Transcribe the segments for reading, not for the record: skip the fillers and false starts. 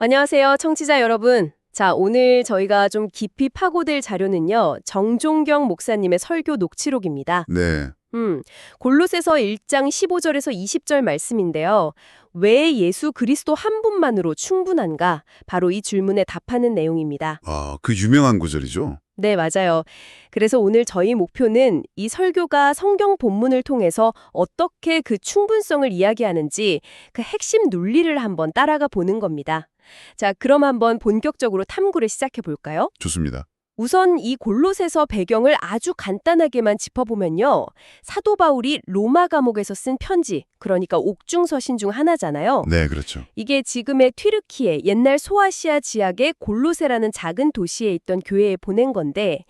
안녕하세요, 청취자 여러분. 자, 오늘 저희가 좀 깊이 파고들 자료는요, 정종경 목사님의 설교 녹취록입니다. 네, 골로새서 1장 15절에서 20절 말씀인데요. 왜 예수 그리스도 한 분만으로 충분한가? 바로 이 질문에 답하는 내용입니다. 그 유명한 구절이죠. 네, 맞아요. 그래서 오늘 저희 목표는 이 설교가 성경 본문을 통해서 어떻게 그 충분성을 이야기하는지 그 핵심 논리를 한번 따라가 보는 겁니다. 자, 그럼 한번 본격적으로 탐구를 시작해 볼까요? 좋습니다. 우선 이 골로새서 배경을 아주 간단하게만 짚어보면요. 사도 바울이 로마 감옥에서 쓴 편지, 그러니까 옥중서신 중 하나잖아요. 네, 그렇죠. 이게 지금의 튀르키예, 옛날 소아시아 지역의 골로새라는 작은 도시에 있던 교회에 보낸 건데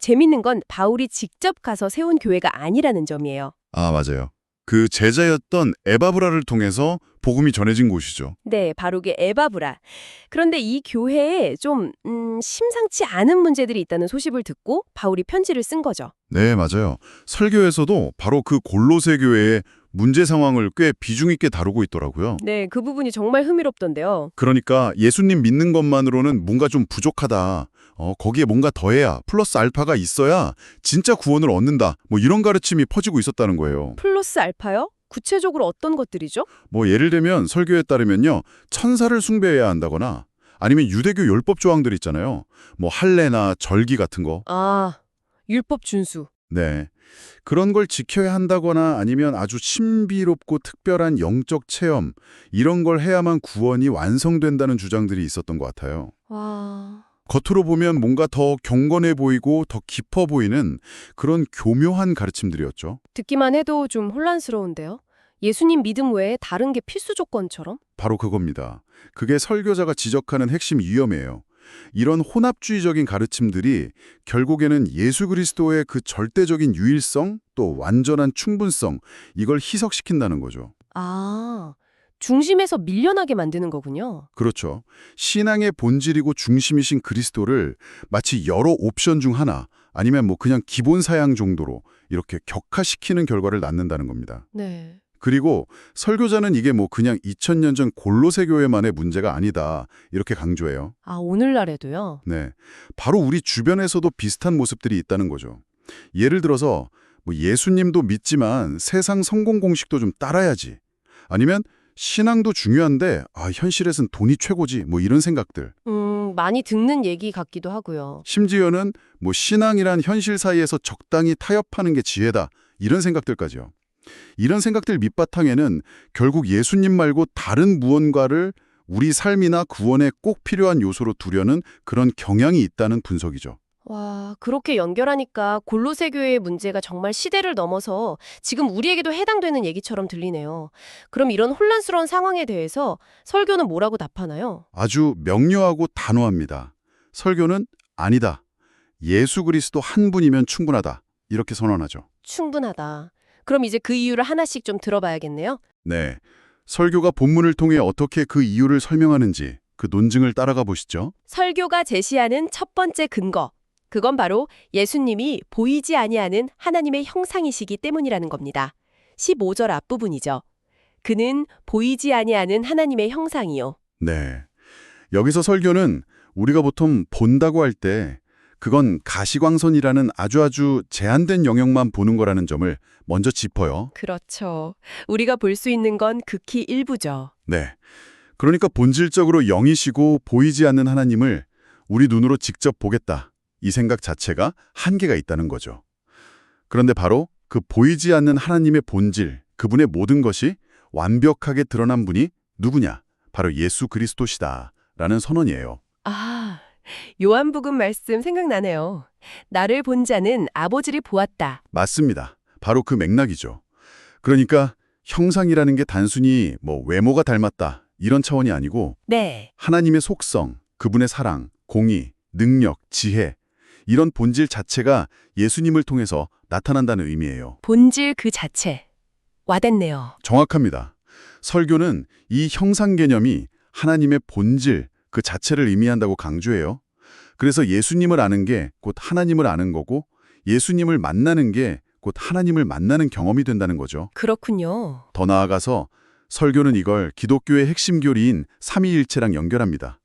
재밌는 건 바울이 직접 가서 세운 교회가 아니라는 점이에요. 맞아요. 그 제자였던 에바브라를 통해서 복음이 전해진 곳이죠. 네, 바로 게 에바브라. 그런데 이 교회에 좀 심상치 않은 문제들이 있다는 소식을 듣고 바울이 편지를 쓴 거죠. 네, 맞아요. 설교에서도 바로 그 골로새 교회의 문제 상황을 꽤 비중 있게 다루고 있더라고요. 네, 그 부분이 정말 흥미롭던데요. 그러니까 예수님 믿는 것만으로는 뭔가 좀 부족하다. 거기에 뭔가 더해야 플러스 알파가 있어야 진짜 구원을 얻는다. 뭐 이런 가르침이 퍼지고 있었다는 거예요. 플러스 알파요? 구체적으로 어떤 것들이죠? 뭐 예를 들면 설교에 따르면요. 천사를 숭배해야 한다거나 아니면 유대교 율법 조항들 있잖아요. 뭐 할례나 절기 같은 거. 아, 율법 준수. 네. 그런 걸 지켜야 한다거나 아니면 아주 신비롭고 특별한 영적 체험 이런 걸 해야만 구원이 완성된다는 주장들이 있었던 것 같아요. 와... 겉으로 보면 뭔가 더 경건해 보이고 더 깊어 보이는 그런 교묘한 가르침들이었죠. 듣기만 해도 좀 혼란스러운데요. 예수님 믿음 외에 다른 게 필수 조건처럼? 바로 그겁니다. 그게 설교자가 지적하는 핵심 위험이에요. 이런 혼합주의적인 가르침들이 결국에는 예수 그리스도의 그 절대적인 유일성 또 완전한 충분성 이걸 희석시킨다는 거죠. 아, 중심에서 밀려나게 만드는 거군요. 그렇죠. 신앙의 본질이고 중심이신 그리스도를 마치 여러 옵션 중 하나 아니면 뭐 그냥 기본 사양 정도로 이렇게 격화시키는 결과를 낳는다는 겁니다. 네. 그리고 설교자는 이게 뭐 그냥 2000년 전 골로새 교회만의 문제가 아니다 이렇게 강조해요. 아, 오늘날에도요? 네, 바로 우리 주변에서도 비슷한 모습들이 있다는 거죠. 예를 들어서 뭐 예수님도 믿지만 세상 성공 공식도 좀 따라야지. 아니면 신앙도 중요한데 현실에선 돈이 최고지 뭐 이런 생각들. 많이 듣는 얘기 같기도 하고요. 심지어는 뭐 신앙이란 현실 사이에서 적당히 타협하는 게 지혜다 이런 생각들까지요. 이런 생각들 밑바탕에는 결국 예수님 말고 다른 무언가를 우리 삶이나 구원에 꼭 필요한 요소로 두려는 그런 경향이 있다는 분석이죠. 와, 그렇게 연결하니까 골로새 교회의 문제가 정말 시대를 넘어서 지금 우리에게도 해당되는 얘기처럼 들리네요. 그럼 이런 혼란스러운 상황에 대해서 설교는 뭐라고 답하나요? 아주 명료하고 단호합니다. 설교는 아니다. 예수 그리스도 한 분이면 충분하다. 이렇게 선언하죠. 충분하다. 그럼 이제 그 이유를 하나씩 좀 들어봐야겠네요. 네. 설교가 본문을 통해 어떻게 그 이유를 설명하는지 그 논증을 따라가 보시죠. 설교가 제시하는 첫 번째 근거. 그건 바로 예수님이 보이지 아니하는 하나님의 형상이시기 때문이라는 겁니다. 15절 앞부분이죠. 그는 보이지 아니하는 하나님의 형상이요. 네. 여기서 설교는 우리가 보통 본다고 할 때 그건 가시광선이라는 아주 제한된 영역만 보는 거라는 점을 먼저 짚어요. 그렇죠. 우리가 볼 수 있는 건 극히 일부죠. 네. 그러니까 본질적으로 영이시고 보이지 않는 하나님을 우리 눈으로 직접 보겠다. 이 생각 자체가 한계가 있다는 거죠. 그런데 바로 그 보이지 않는 하나님의 본질, 그분의 모든 것이 완벽하게 드러난 분이 누구냐? 바로 예수 그리스도시다. 라는 선언이에요. 아, 요한복음 말씀 생각나네요. 나를 본 자는 아버지를 보았다. 맞습니다. 바로 그 맥락이죠. 그러니까 형상이라는 게 단순히 뭐 외모가 닮았다. 이런 차원이 아니고 네. 하나님의 속성, 그분의 사랑, 공의, 능력, 지혜 이런 본질 자체가 예수님을 통해서 나타난다는 의미예요. 본질 그 자체. 와닿네요. 정확합니다. 설교는 이 형상 개념이 하나님의 본질 그 자체를 의미한다고 강조해요. 그래서 예수님을 아는 게 곧 하나님을 아는 거고 예수님을 만나는 게 곧 하나님을 만나는 경험이 된다는 거죠. 그렇군요. 더 나아가서 설교는 이걸 기독교의 핵심 교리인 삼위일체랑 연결합니다.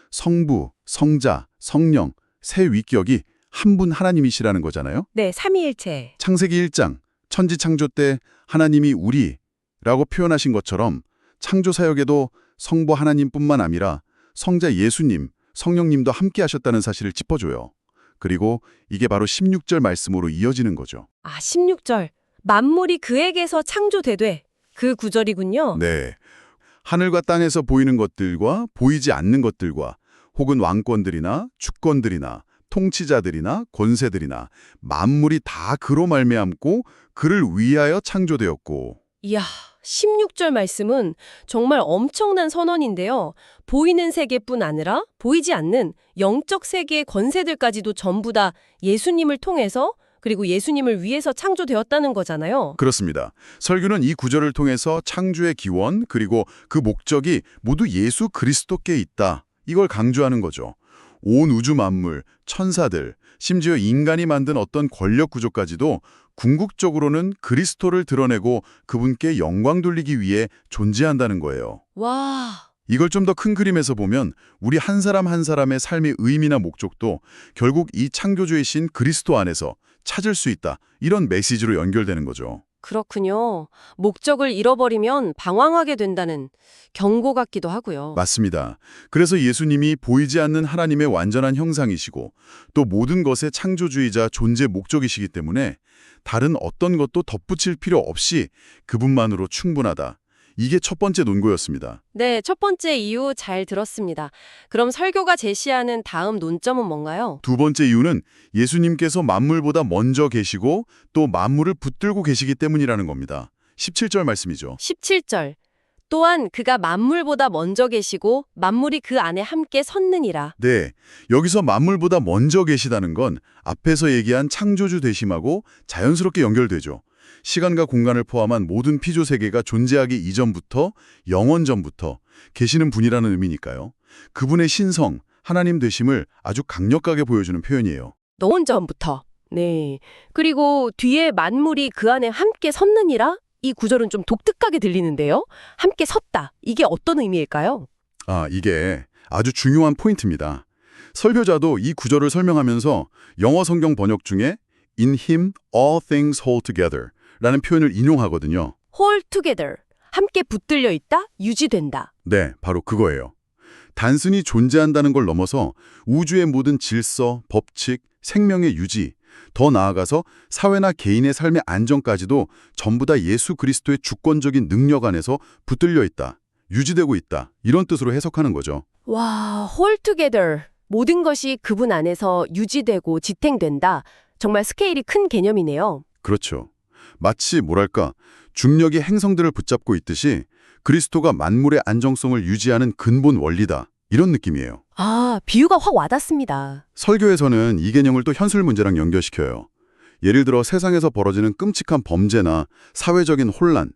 성부, 성자, 성령, 세 위격이 한 분 하나님이시라는 거잖아요. 네, 삼위일체. 창세기 1장, 천지 창조 때 하나님이 우리라고 표현하신 것처럼 창조 사역에도 성부 하나님뿐만 아니라 성자 예수님, 성령님도 함께 하셨다는 사실을 짚어줘요. 그리고 이게 바로 16절 말씀으로 이어지는 거죠. 아, 16절. 만물이 그에게서 창조되되 그 구절이군요. 네. 하늘과 땅에서 보이는 것들과 보이지 않는 것들과 혹은 왕권들이나 주권들이나 통치자들이나 권세들이나 만물이 다 그로 말미암고 그를 위하여 창조되었고. 이야, 16절 말씀은 정말 엄청난 선언인데요. 보이는 세계뿐 아니라 보이지 않는 영적 세계의 권세들까지도 전부 다 예수님을 통해서 그리고 예수님을 위해서 창조되었다는 거잖아요. 그렇습니다. 설교는 이 구절을 통해서 창조의 기원 그리고 그 목적이 모두 예수 그리스도께 있다. 이걸 강조하는 거죠. 온 우주 만물, 천사들, 심지어 인간이 만든 어떤 권력 구조까지도 궁극적으로는 그리스도를 드러내고 그분께 영광 돌리기 위해 존재한다는 거예요. 와, 이걸 좀 더 큰 그림에서 보면 우리 한 사람 한 사람의 삶의 의미나 목적도 결국 이 창조주의 신 그리스도 안에서 찾을 수 있다. 이런 메시지로 연결되는 거죠. 그렇군요. 목적을 잃어버리면 방황하게 된다는 경고 같기도 하고요. 맞습니다. 그래서 예수님이 보이지 않는 하나님의 완전한 형상이시고 또 모든 것의 창조주의자 존재 목적이시기 때문에 다른 어떤 것도 덧붙일 필요 없이 그분만으로 충분하다. 이게 첫 번째 논거였습니다. 네, 첫 번째 이유 잘 들었습니다. 그럼 설교가 제시하는 다음 논점은 뭔가요? 두 번째 이유는 예수님께서 만물보다 먼저 계시고 또 만물을 붙들고 계시기 때문이라는 겁니다. 17절 말씀이죠. 17절. 또한 그가 만물보다 먼저 계시고 만물이 그 안에 함께 섰느니라. 네, 여기서 만물보다 먼저 계시다는 건 앞에서 얘기한 창조주 되심하고 자연스럽게 연결되죠. 시간과 공간을 포함한 모든 피조 세계가 존재하기 이전부터 영원 전부터 계시는 분이라는 의미니까요. 그분의 신성, 하나님 되심을 아주 강력하게 보여주는 표현이에요. 영원 전부터. 네. 그리고 뒤에 만물이 그 안에 함께 섰느니라? 이 구절은 좀 독특하게 들리는데요. 함께 섰다. 이게 어떤 의미일까요? 이게 아주 중요한 포인트입니다. 설교자도 이 구절을 설명하면서 영어 성경 번역 중에 In him all things hold together 라는 표현을 인용하거든요. hold together. 함께 붙들려 있다, 유지된다. 네, 바로 그거예요. 단순히 존재한다는 걸 넘어서 우주의 모든 질서, 법칙, 생명의 유지, 더 나아가서 사회나 개인의 삶의 안정까지도 전부 다 예수 그리스도의 주권적인 능력 안에서 붙들려 있다, 유지되고 있다, 이런 뜻으로 해석하는 거죠. 와, hold together. 모든 것이 그분 안에서 유지되고 지탱된다. 정말 스케일이 큰 개념이네요. 그렇죠. 마치 뭐랄까 중력이 행성들을 붙잡고 있듯이 그리스도가 만물의 안정성을 유지하는 근본 원리다. 이런 느낌이에요. 아, 비유가 확 와닿습니다. 설교에서는 이 개념을 또 현실 문제랑 연결시켜요. 예를 들어 세상에서 벌어지는 끔찍한 범죄나 사회적인 혼란,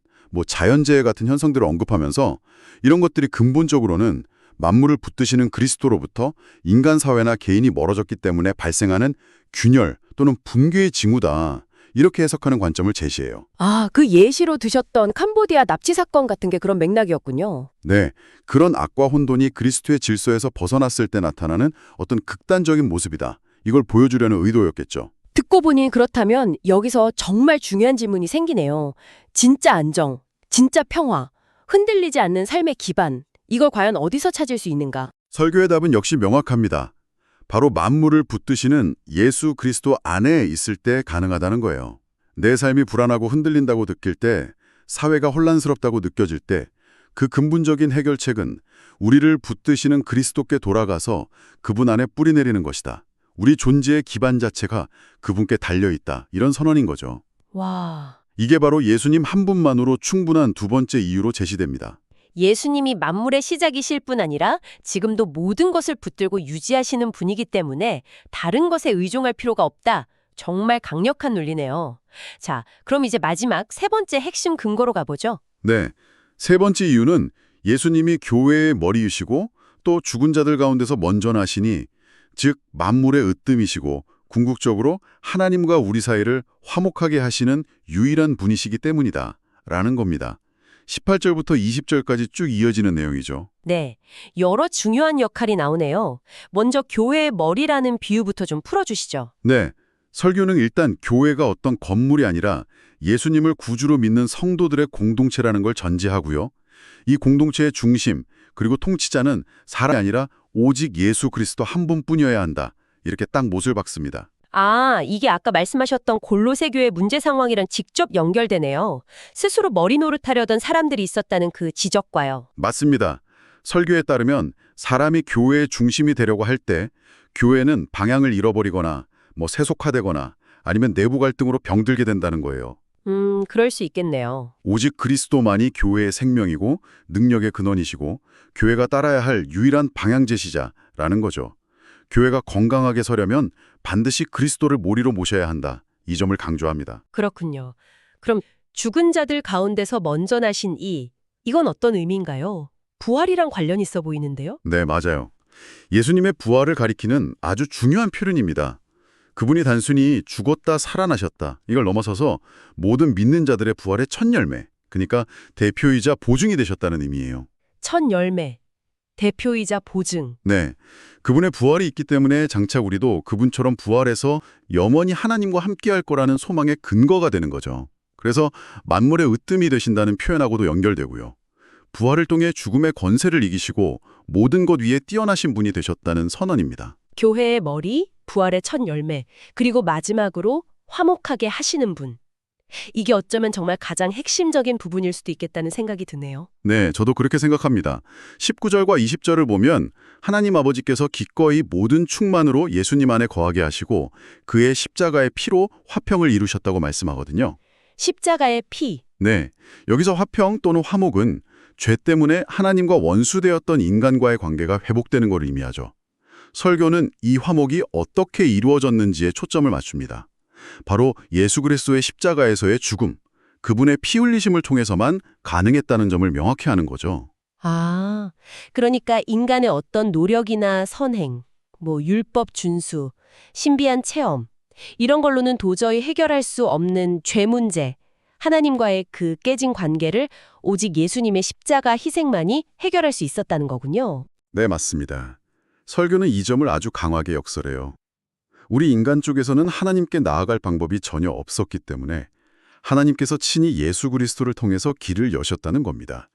자연재해 같은 현상들을 언급하면서 이런 것들이 근본적으로는 만물을 붙드시는 그리스도로부터 인간 사회나 개인이 멀어졌기 때문에 발생하는 균열 또는 붕괴의 징후다. 이렇게 해석하는 관점을 제시해요. 아, 그 예시로 드셨던 캄보디아 납치 사건 같은 게 그런 맥락이었군요. 네, 그런 악과 혼돈이 그리스도의 질서에서 벗어났을 때 나타나는 어떤 극단적인 모습이다. 이걸 보여주려는 의도였겠죠. 듣고 보니 그렇다면 여기서 정말 중요한 질문이 생기네요. 진짜 안정, 진짜 평화, 흔들리지 않는 삶의 기반, 이걸 과연 어디서 찾을 수 있는가? 설교의 답은 역시 명확합니다. 바로 만물을 붙드시는 예수 그리스도 안에 있을 때 가능하다는 거예요. 내 삶이 불안하고 흔들린다고 느낄 때, 사회가 혼란스럽다고 느껴질 때, 그 근본적인 해결책은 우리를 붙드시는 그리스도께 돌아가서 그분 안에 뿌리내리는 것이다. 우리 존재의 기반 자체가 그분께 달려있다. 이런 선언인 거죠. 와, 이게 바로 예수님 한 분만으로 충분한 두 번째 이유로 제시됩니다. 예수님이 만물의 시작이실 뿐 아니라 지금도 모든 것을 붙들고 유지하시는 분이기 때문에 다른 것에 의존할 필요가 없다. 정말 강력한 논리네요. 자, 그럼 이제 마지막 세 번째 핵심 근거로 가보죠. 네, 세 번째 이유는 예수님이 교회의 머리이시고 또 죽은 자들 가운데서 먼저 나시니 즉 만물의 으뜸이시고 궁극적으로 하나님과 우리 사이를 화목하게 하시는 유일한 분이시기 때문이다 라는 겁니다. 18절부터 20절까지 쭉 이어지는 내용이죠. 네, 여러 중요한 역할이 나오네요. 먼저 교회의 머리라는 비유부터 좀 풀어주시죠. 네, 설교는 일단 교회가 어떤 건물이 아니라 예수님을 구주로 믿는 성도들의 공동체라는 걸 전제하고요. 이 공동체의 중심, 그리고 통치자는 사람이 아니라 오직 예수 그리스도 한 분뿐이어야 한다. 이렇게 딱 못을 박습니다. 아, 이게 아까 말씀하셨던 골로새 교회 문제 상황이랑 직접 연결되네요. 스스로 머리 노릇하려던 사람들이 있었다는 그 지적과요. 맞습니다. 설교에 따르면 사람이 교회의 중심이 되려고 할 때 교회는 방향을 잃어버리거나 세속화되거나 아니면 내부 갈등으로 병들게 된다는 거예요. 그럴 수 있겠네요. 오직 그리스도만이 교회의 생명이고 능력의 근원이시고 교회가 따라야 할 유일한 방향 제시자라는 거죠. 교회가 건강하게 서려면 반드시 그리스도를 모리로 모셔야 한다. 이 점을 강조합니다. 그렇군요. 그럼 죽은 자들 가운데서 먼저 나신 이건 어떤 의미인가요? 부활이랑 관련 있어 보이는데요? 네, 맞아요. 예수님의 부활을 가리키는 아주 중요한 표현입니다. 그분이 단순히 죽었다 살아나셨다. 이걸 넘어서서 모든 믿는 자들의 부활의 첫 열매, 그러니까 대표이자 보증이 되셨다는 의미예요. 첫 열매, 대표이자 보증. 네, 그분의 부활이 있기 때문에 장차 우리도 그분처럼 부활해서 영원히 하나님과 함께할 거라는 소망의 근거가 되는 거죠. 그래서 만물의 으뜸이 되신다는 표현하고도 연결되고요. 부활을 통해 죽음의 권세를 이기시고 모든 것 위에 뛰어나신 분이 되셨다는 선언입니다. 교회의 머리, 부활의 첫 열매, 그리고 마지막으로 화목하게 하시는 분. 이게 어쩌면 정말 가장 핵심적인 부분일 수도 있겠다는 생각이 드네요. 네, 저도 그렇게 생각합니다. 19절과 20절을 보면 하나님 아버지께서 기꺼이 모든 충만으로 예수님 안에 거하게 하시고 그의 십자가의 피로 화평을 이루셨다고 말씀하거든요. 십자가의 피. 네, 여기서 화평 또는 화목은 죄 때문에 하나님과 원수되었던 인간과의 관계가 회복되는 걸 의미하죠. 설교는 이 화목이 어떻게 이루어졌는지에 초점을 맞춥니다. 바로 예수 그리스도의 십자가에서의 죽음, 그분의 피 흘리심을 통해서만 가능했다는 점을 명확히 하는 거죠. 아, 그러니까 인간의 어떤 노력이나 선행, 율법 준수, 신비한 체험, 이런 걸로는 도저히 해결할 수 없는 죄 문제, 하나님과의 그 깨진 관계를 오직 예수님의 십자가 희생만이 해결할 수 있었다는 거군요. 네, 맞습니다. 설교는 이 점을 아주 강하게 역설해요. 우리 인간 쪽에서는 하나님께 나아갈 방법이 전혀 없었기 때문에 하나님께서 친히 예수 그리스도를 통해서 길을 여셨다는 겁니다.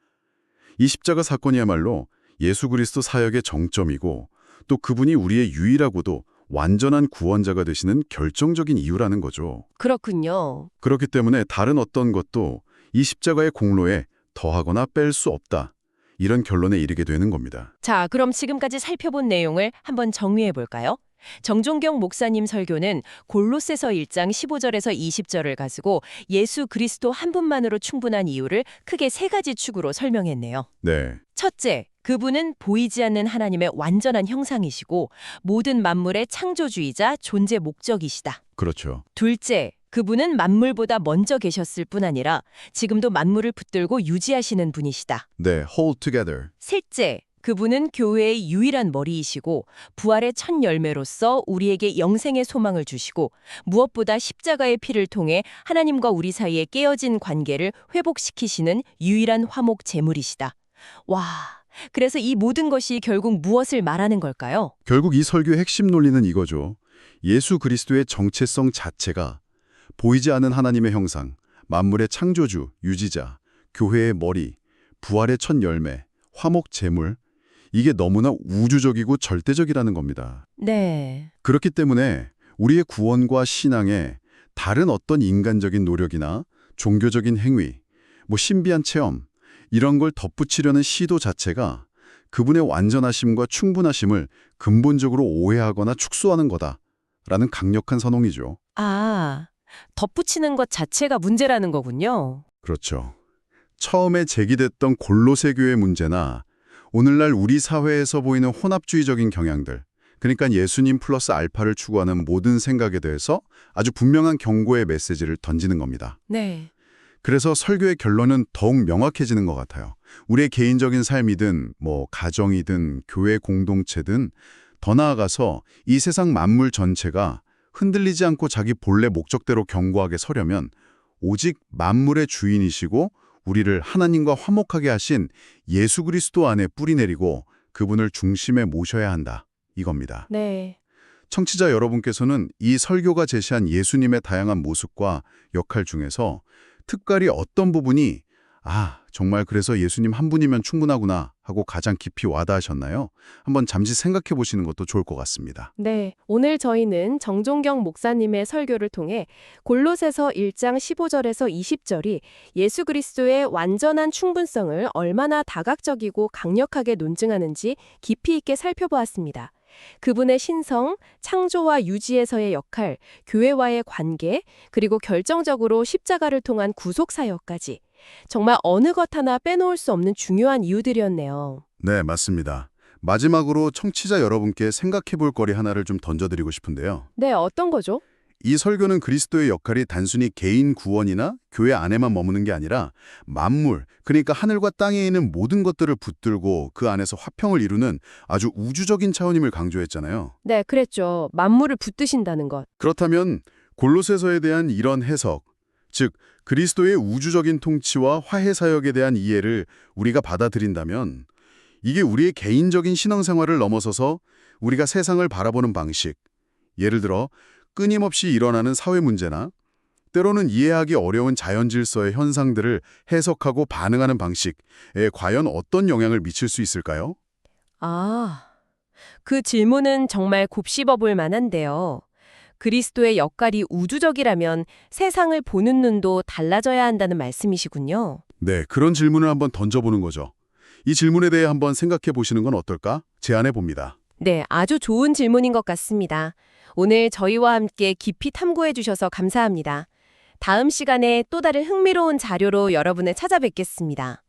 이 십자가 사건이야말로 예수 그리스도 사역의 정점이고 또 그분이 우리의 유일하고도 완전한 구원자가 되시는 결정적인 이유라는 거죠. 그렇군요. 그렇기 때문에 다른 어떤 것도 이 십자가의 공로에 더하거나 뺄 수 없다. 이런 결론에 이르게 되는 겁니다. 자, 그럼 지금까지 살펴본 내용을 한번 정리해 볼까요? 정종경 목사님 설교는 골로새서 1장 15절에서 20절을 가지고 예수 그리스도 한 분만으로 충분한 이유를 크게 세 가지 축으로 설명했네요. 네, 첫째, 그분은 보이지 않는 하나님의 완전한 형상이시고 모든 만물의 창조주이자 존재 목적이시다. 그렇죠. 둘째, 그분은 만물보다 먼저 계셨을 뿐 아니라 지금도 만물을 붙들고 유지하시는 분이시다. 네, hold together. 셋째, 그분은 교회의 유일한 머리이시고 부활의 첫 열매로서 우리에게 영생의 소망을 주시고 무엇보다 십자가의 피를 통해 하나님과 우리 사이에 깨어진 관계를 회복시키시는 유일한 화목 제물이시다. 와, 그래서 이 모든 것이 결국 무엇을 말하는 걸까요? 결국 이 설교의 핵심 논리는 이거죠. 예수 그리스도의 정체성 자체가 보이지 않는 하나님의 형상, 만물의 창조주, 유지자, 교회의 머리, 부활의 첫 열매, 화목 제물, 이게 너무나 우주적이고 절대적이라는 겁니다. 네. 그렇기 때문에 우리의 구원과 신앙에 다른 어떤 인간적인 노력이나 종교적인 행위, 신비한 체험, 이런 걸 덧붙이려는 시도 자체가 그분의 완전하심과 충분하심을 근본적으로 오해하거나 축소하는 거다라는 강력한 선언이죠. 아, 덧붙이는 것 자체가 문제라는 거군요. 그렇죠. 처음에 제기됐던 골로새 교회 문제나 오늘날 우리 사회에서 보이는 혼합주의적인 경향들, 그러니까 예수님 플러스 알파를 추구하는 모든 생각에 대해서 아주 분명한 경고의 메시지를 던지는 겁니다. 네. 그래서 설교의 결론은 더욱 명확해지는 것 같아요. 우리의 개인적인 삶이든 가정이든 교회 공동체든 더 나아가서 이 세상 만물 전체가 흔들리지 않고 자기 본래 목적대로 견고하게 서려면 오직 만물의 주인이시고 우리를 하나님과 화목하게 하신 예수 그리스도 안에 뿌리내리고 그분을 중심에 모셔야 한다. 이겁니다. 네. 청취자 여러분께서는 이 설교가 제시한 예수님의 다양한 모습과 역할 중에서 특별히 어떤 부분이 정말 그래서 예수님 한 분이면 충분하구나 하고 가장 깊이 와닿으셨나요? 한번 잠시 생각해 보시는 것도 좋을 것 같습니다. 네, 오늘 저희는 정종경 목사님의 설교를 통해 골로새서 1장 15절에서 20절이 예수 그리스도의 완전한 충분성을 얼마나 다각적이고 강력하게 논증하는지 깊이 있게 살펴보았습니다. 그분의 신성, 창조와 유지에서의 역할, 교회와의 관계, 그리고 결정적으로 십자가를 통한 구속사역까지 정말 어느 것 하나 빼놓을 수 없는 중요한 이유들이었네요. 네, 맞습니다. 마지막으로 청취자 여러분께 생각해 볼 거리 하나를 좀 던져드리고 싶은데요. 네, 어떤 거죠? 이 설교는 그리스도의 역할이 단순히 개인 구원이나 교회 안에만 머무는 게 아니라 만물, 그러니까 하늘과 땅에 있는 모든 것들을 붙들고 그 안에서 화평을 이루는 아주 우주적인 차원임을 강조했잖아요. 네, 그랬죠. 만물을 붙드신다는 것. 그렇다면 골로새서에 대한 이런 해석, 즉 그리스도의 우주적인 통치와 화해 사역에 대한 이해를 우리가 받아들인다면 이게 우리의 개인적인 신앙생활을 넘어서서 우리가 세상을 바라보는 방식, 예를 들어 끊임없이 일어나는 사회 문제나 때로는 이해하기 어려운 자연 질서의 현상들을 해석하고 반응하는 방식에 과연 어떤 영향을 미칠 수 있을까요? 그 질문은 정말 곱씹어 볼 만한데요. 그리스도의 역할이 우주적이라면 세상을 보는 눈도 달라져야 한다는 말씀이시군요. 네, 그런 질문을 한번 던져보는 거죠. 이 질문에 대해 한번 생각해 보시는 건 어떨까? 제안해 봅니다. 네, 아주 좋은 질문인 것 같습니다. 오늘 저희와 함께 깊이 탐구해 주셔서 감사합니다. 다음 시간에 또 다른 흥미로운 자료로 여러분을 찾아뵙겠습니다.